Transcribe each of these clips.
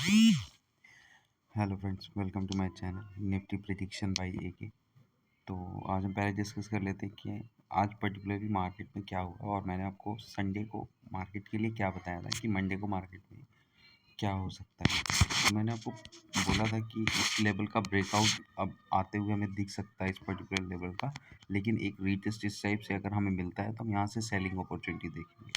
Hello friends, welcome to my channel Nifty prediction by AK. तो आज हम पहले डिस्कस कर लेते हैं कि आज पर्टिकुलरली मार्केट में क्या हुआ, और मैंने आपको संडे को मार्केट के लिए क्या बताया था कि मंडे को मार्केट में क्या हो सकता है। तो मैंने आपको बोला था कि इस लेवल का ब्रेकआउट अब आते हुए हमें दिख सकता है, इस पर्टिकुलर लेवल का। लेकिन एक रीटेस्ट इस टाइप से अगर हमें मिलता है तो हम यहाँ से सेलिंग अपॉर्चुनिटी देखेंगे।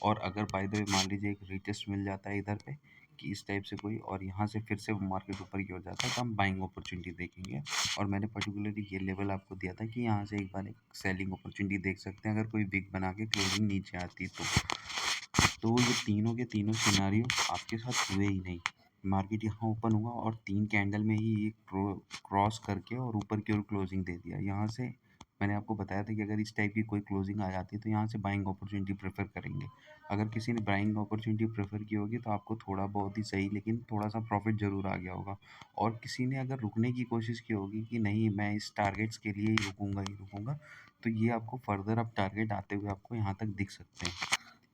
और अगर बाय द वे मान लीजिए एक रीटेस्ट मिल जाता है इधर पे कि इस टाइप से कोई, और यहाँ से फिर से मार्केट ऊपर की ओर जाता है, तो हम बाइंग अपॉर्चुनिटी देखेंगे। और मैंने पर्टिकुलरली ये लेवल आपको दिया था कि यहाँ से एक बार एक सेलिंग अपॉर्चुनिटी देख सकते हैं अगर कोई विक बना के क्लोजिंग नीचे आती तो ये तीनों के तीनों सिनारियो आपके साथ हुए ही नहीं। मार्केट यहाँ ओपन हुआ और 3 कैंडल में ही ये क्रॉस करके और ऊपर की ओर क्लोजिंग दे दिया। यहाँ से मैंने आपको बताया था कि अगर इस टाइप की कोई क्लोजिंग आ जाती है तो यहाँ से बाइंग अपॉर्चुनिटी प्रेफर करेंगे। अगर किसी ने बाइंग अपॉर्चुनिटी प्रेफर की होगी तो आपको थोड़ा बहुत ही सही, लेकिन थोड़ा सा प्रॉफिट ज़रूर आ गया होगा। और किसी ने अगर रुकने की कोशिश की होगी कि नहीं, मैं इस टारगेट्स के लिए ही रुकूंगा, तो ये आपको फर्दर अब टारगेट आते हुए आपको यहाँ तक दिख सकते हैं।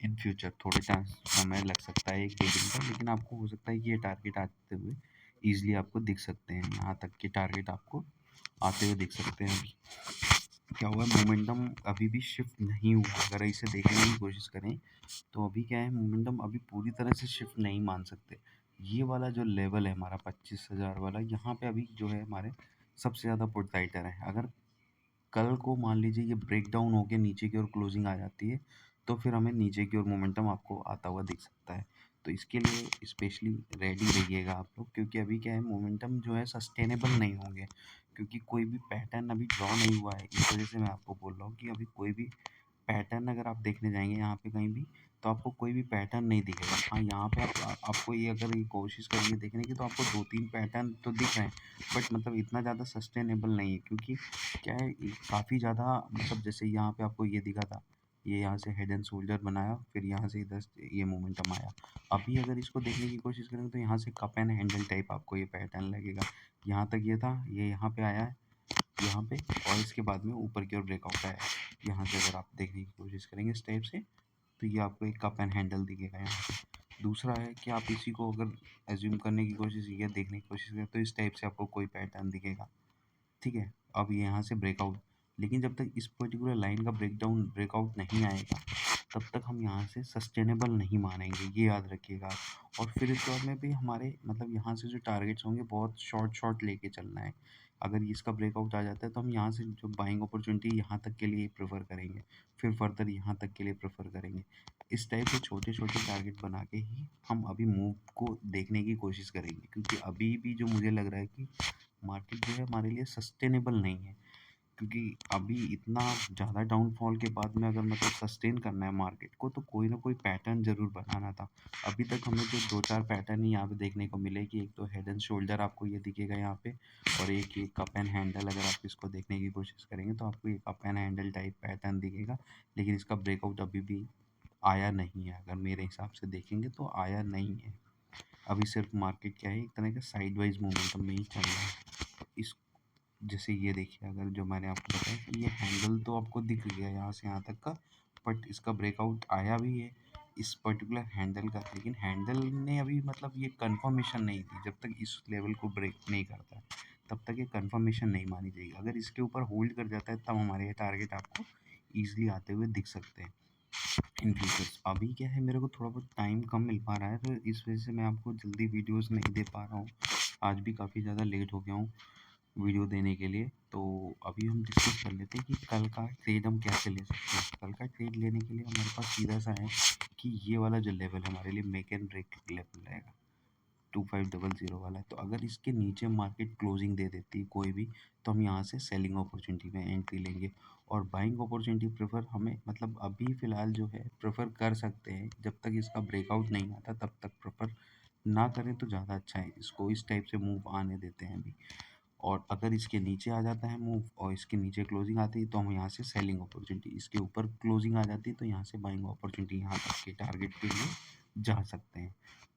इन फ्यूचर थोड़े समय लग सकता है, 1-2 दिन का, लेकिन आपको हो सकता है कि ये टारगेट आते हुए ईजिली आपको दिख सकते हैं। यहाँ तक के टारगेट आपको आते हुए दिख सकते हैं। अभी क्या हुआ, मोमेंटम अभी भी शिफ्ट नहीं हुआ। अगर इसे देखने की कोशिश करें तो अभी क्या है, मोमेंटम अभी पूरी तरह से शिफ्ट नहीं मान सकते। ये वाला जो लेवल है हमारा 25,000 वाला, यहाँ पे अभी जो है हमारे सबसे ज़्यादा पुट राइटर है। अगर कल को मान लीजिए ये ब्रेक डाउन होके नीचे की ओर क्लोजिंग आ जाती है तो फिर हमें नीचे की ओर मोमेंटम आपको आता हुआ दिख सकता है। तो इसके लिए स्पेशली रेडी रहिएगा आप लोग, क्योंकि अभी क्या है, मोमेंटम जो है सस्टेनेबल नहीं होंगे, क्योंकि कोई भी पैटर्न अभी ड्रॉ नहीं हुआ है। इस वजह से मैं आपको बोल रहा हूँ कि अभी कोई भी पैटर्न अगर आप देखने जाएंगे यहाँ पे कहीं भी, तो आपको कोई भी पैटर्न नहीं दिखेगा। हाँ, यहाँ पे आपको ये अगर ये कोशिश करेंगे देखने की तो आपको 2-3 पैटर्न तो दिख रहे हैं, बट मतलब इतना ज़्यादा सस्टेनेबल नहीं है। क्योंकि क्या है, काफ़ी ज़्यादा मतलब जैसे यहाँ पे आपको ये दिखा था, ये यहाँ से हेड एंड शोल्डर बनाया, फिर यहाँ से इधर ये मोमेंटम आया। अभी अगर इसको देखने की कोशिश करेंगे तो यहाँ से कप एंड हैंडल टाइप आपको ये पैटर्न लगेगा। यहाँ तक ये था, ये यहाँ पे आया है यहाँ पे, और इसके बाद में ऊपर की ओर ब्रेकआउट आया है। यहाँ से अगर आप देखने की कोशिश करेंगे इस टाइप से, तो ये आपको एक कप एंड हैंडल दिखेगा यहाँ पे। दूसरा है कि आप इसी को अगर एज्यूम करने की कोशिश या देखने की कोशिश करें तो इस टाइप से आपको कोई पैटर्न दिखेगा। ठीक है, अब यहाँ से ब्रेकआउट, लेकिन जब तक इस पर्टिकुलर लाइन का ब्रेकआउट नहीं आएगा तब तक हम यहाँ से सस्टेनेबल नहीं मानेंगे, ये याद रखिएगा। और फिर इसके बाद में भी हमारे मतलब यहाँ से जो टारगेट्स होंगे बहुत शॉर्ट लेके चलना है। अगर इसका ब्रेकआउट आ जाता है तो हम यहाँ से जो बाइंग अपॉर्चुनिटी यहाँ तक के लिए प्रेफर करेंगे, फिर फर्दर यहाँ तक के लिए प्रेफर करेंगे। इस टाइप के छोटे छोटे टारगेट बना के ही हम अभी मूव को देखने की कोशिश करेंगे, क्योंकि अभी भी जो मुझे लग रहा है कि मार्केट जो है हमारे लिए सस्टेनेबल नहीं है। क्योंकि अभी इतना ज़्यादा डाउनफॉल के बाद में अगर मतलब सस्टेन करना है मार्केट को, तो कोई ना कोई पैटर्न ज़रूर बनाना था। अभी तक हमें जो 2-4 पैटर्न ही यहाँ पे देखने को मिले कि एक तो हेड एंड शोल्डर आपको ये दिखेगा यहाँ पे, और एक ये कप एंड हैंडल। अगर आप इसको देखने की कोशिश करेंगे तो आपको ये cup and handle type pattern दिखेगा, लेकिन इसका ब्रेकआउट अभी भी आया नहीं है। अगर मेरे हिसाब से देखेंगे तो आया नहीं है। अभी सिर्फ मार्केट क्या है, एक तरह का साइड वाइज मोमेंटम में ही चल रहा है। इस जैसे ये देखिए, अगर जो मैंने आपको बताया कि ये हैंडल तो आपको दिख गया यहाँ से यहाँ तक का, बट इसका ब्रेकआउट आया भी है इस पर्टिकुलर हैंडल का, लेकिन हैंडल ने अभी मतलब ये कंफर्मेशन नहीं दी। जब तक इस लेवल को ब्रेक नहीं करता है तब तक ये कंफर्मेशन नहीं मानी जाएगी। अगर इसके ऊपर होल्ड कर जाता है तब हमारे ये टारगेट आपको ईजिली आते हुए दिख सकते हैं इन फ्यूचर्स। अभी क्या है, मेरे को थोड़ा बहुत टाइम कम मिल पा रहा है, तो इस वजह से मैं आपको जल्दी वीडियोस नहीं दे पा रहा हूँ। आज भी काफ़ी ज़्यादा लेट हो गया हूँ वीडियो देने के लिए। तो अभी हम डिस्कस कर लेते हैं कि कल का ट्रेड हम कैसे ले सकते हैं। कल का ट्रेड लेने के लिए हमारे पास सीधा सा है कि ये वाला जो लेवल हमारे लिए मेक एंड ब्रेक लेवल रहेगा, 2500 वाला है। तो अगर इसके नीचे मार्केट क्लोजिंग दे देती है कोई भी, तो हम यहाँ से सेलिंग अपॉर्चुनिटी में एंट्री लेंगे। और बाइंग अपॉर्चुनिटी प्रेफर हमें मतलब अभी फ़िलहाल जो है प्रेफर कर सकते हैं, जब तक इसका ब्रेकआउट नहीं आता तब तक प्रेफर ना करें तो ज़्यादा अच्छा है। इसको इस टाइप से मूव आने देते हैं अभी। और अगर इसके नीचे आ जाता है मूव और इसके नीचे क्लोजिंग आती है तो हम यहाँ से सेलिंग अपॉर्चुनिटी, इसके ऊपर क्लोजिंग आ जाती है तो यहाँ से बाइंग अपॉर्चुनिटी यहाँ तक के टारगेट के लिए जा सकते हैं।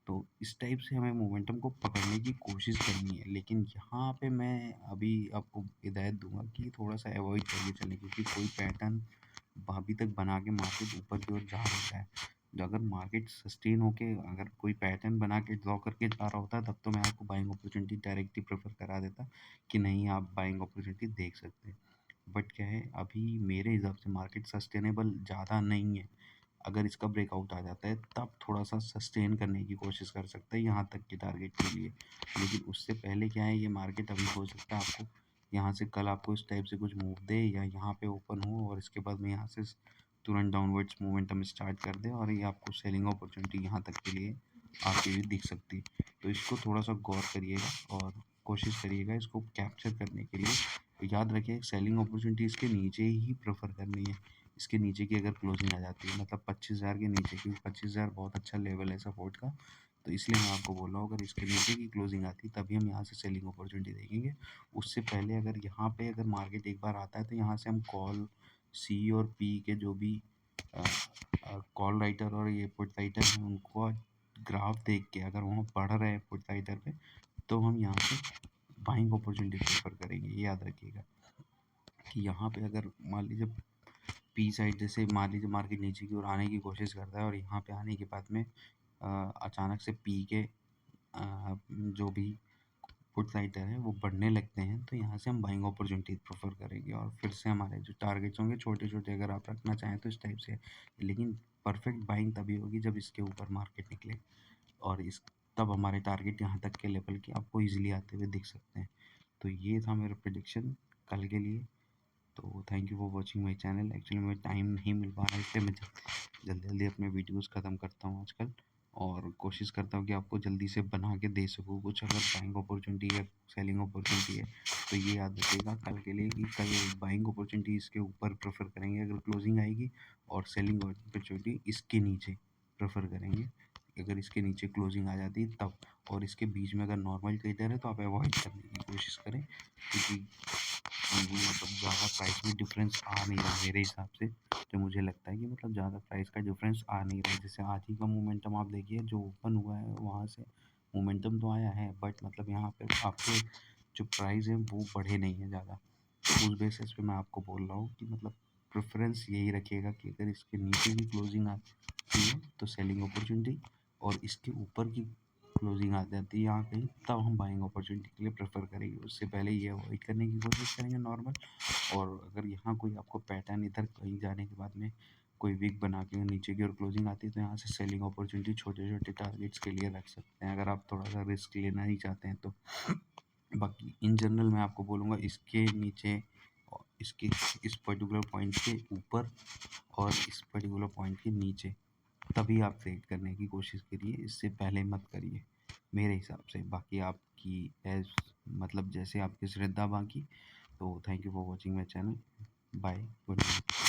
तो इस टाइप से हमें मोमेंटम को पकड़ने की कोशिश करनी है। लेकिन यहाँ पे मैं अभी आपको हिदायत दूंगा कि थोड़ा सा अवॉइड करके चलें, क्योंकि कोई पैटर्न अभी तक बना के मार्केट ऊपर की ओर जा रहा है। अगर मार्केट सस्टेन होके अगर कोई पैटर्न बना के ड्रॉ करके जा रहा होता तब तो मैं आपको बाइंग अपॉर्चुनिटी डायरेक्टली प्रेफर करा देता कि नहीं आप बाइंग अपॉर्चुनिटी देख सकते हैं। बट क्या है, अभी मेरे हिसाब से मार्केट सस्टेनेबल ज़्यादा नहीं है। अगर इसका ब्रेकआउट आ जाता है तब थोड़ा सा सस्टेन करने की कोशिश कर सकता है यहाँ तक के टारगेट के लिए। लेकिन उससे पहले क्या है, ये मार्केट अभी हो सकता है आपको यहाँ से कल आपको इस टाइप से कुछ मूव दे या यहाँ पे ओपन हो और इसके बाद में यहाँ से तुरंत डाउनवर्ड्स मोमेंटम स्टार्ट कर दे और ये आपको सेलिंग अपॉर्चुनिटी यहाँ तक के लिए आती हुई दिख सकती है। तो इसको थोड़ा सा गौर करिएगा और कोशिश करिएगा इसको कैप्चर करने के लिए। याद रखिए सेलिंग अपॉर्चुनिटी इसके नीचे ही प्रेफर करनी है। इसके नीचे की अगर क्लोजिंग आ जाती है मतलब 25,000 के नीचे की, 25,000 बहुत अच्छा लेवल है सपोर्ट का, तो इसलिए मैं आपको बोल रहा हूँ अगर इसके नीचे की क्लोजिंग आती है तभी हम यहाँ से सेलिंग अपॉर्चुनिटी देखेंगे। उससे पहले अगर यहाँ पे अगर मार्केट एक बार आता है तो यहाँ से हम कॉल सी और पी के जो भी कॉल राइटर और ये पुट राइटर हैं उनको ग्राफ देख के अगर वहाँ बढ़ रहे हैं पुट राइटर पे तो हम यहाँ से बाइंग अपॉर्चुनिटी प्रेफर करेंगे। ये याद रखिएगा कि यहाँ पे अगर मान लीजिए पी साइड जैसे मान लीजिए मार्केट नीचे की ओर आने की कोशिश करता है और यहाँ पे आने के बाद में अचानक से पी के जो भी पुट राइटर है वो बढ़ने लगते हैं तो यहाँ से हम बाइंग अपॉर्चुनिटी प्रेफर करेंगे और फिर से हमारे जो टारगेट्स होंगे छोटे छोटे अगर आप रखना चाहें तो इस टाइप से। लेकिन परफेक्ट बाइंग तभी होगी जब इसके ऊपर मार्केट निकले और इस तब हमारे टारगेट यहाँ तक के लेवल के आपको ईजिली आते हुए दिख सकते हैं। तो ये था मेरा प्रिडिक्शन कल के लिए। तो thank you for watching my channel. Actually मुझे टाइम नहीं मिल पा रहा है इसलिए मैं जल्दी जल्दी अपने वीडियोस ख़त्म करता हूँ आजकल और कोशिश करता हूँ कि आपको जल्दी से बना के दे सकूँ कुछ। अगर बाइंग अपॉर्चुनिटी है सेलिंग अपॉर्चुनिटी है तो ये याद रखिएगा कल के लिए कि कल बाइंग अपॉर्चुनिटी इसके ऊपर प्रेफर करेंगे अगर क्लोजिंग आएगी और सेलिंग अपॉर्चुनिटी इसके नीचे प्रेफर करेंगे अगर इसके नीचे क्लोजिंग आ जाती है तब। और इसके बीच में अगर नॉर्मल ट्रेडर है तो आप अवॉइड करने की कोशिश करें क्योंकि मतलब ज़्यादा प्राइस में डिफरेंस आ नहीं रहा मेरे हिसाब से। तो मुझे लगता है कि मतलब ज़्यादा प्राइस का डिफरेंस आ नहीं रहा है। जैसे आज ही का मोमेंटम आप देखिए जो ओपन हुआ है वहाँ से मोमेंटम तो आया है बट मतलब यहाँ पे आपके जो प्राइस है वो बढ़े नहीं है ज़्यादा। तो उस बेसिस पे मैं आपको बोल रहा हूँ कि मतलब प्रेफरेंस यही रखिएगा कि अगर इसके नीचे की क्लोजिंग आती है तो सेलिंग अपॉर्चुनिटी और इसके ऊपर की क्लोजिंग आ जाती है यहाँ कहीं तब हम बाइंग अपॉर्चुनिटी के लिए प्रेफर करेंगे। उससे पहले ये अवॉइड करने की कोशिश करेंगे नॉर्मल। और अगर यहाँ कोई आपको पैटर्न इधर कहीं जाने के बाद में कोई विक बना के नीचे की ओर क्लोजिंग आती है तो यहाँ से सेलिंग अपॉर्चुनिटी छोटे छोटे टारगेट्स के लिए रख सकते हैं अगर आप थोड़ा सा रिस्क लेना ही चाहते हैं तो। बाकी इन जनरल मैं आपको बोलूँगा इसके नीचे और इसके इस पर्टिकुलर पॉइंट के ऊपर और इस पर्टिकुलर पॉइंट के नीचे तभी आप ट्रेड करने की कोशिश करिए, इससे पहले मत करिए मेरे हिसाब से। बाकी आपकी एज मतलब जैसे आपकी श्रद्धा बाकी। तो thank you for watching my channel. Bye, good night.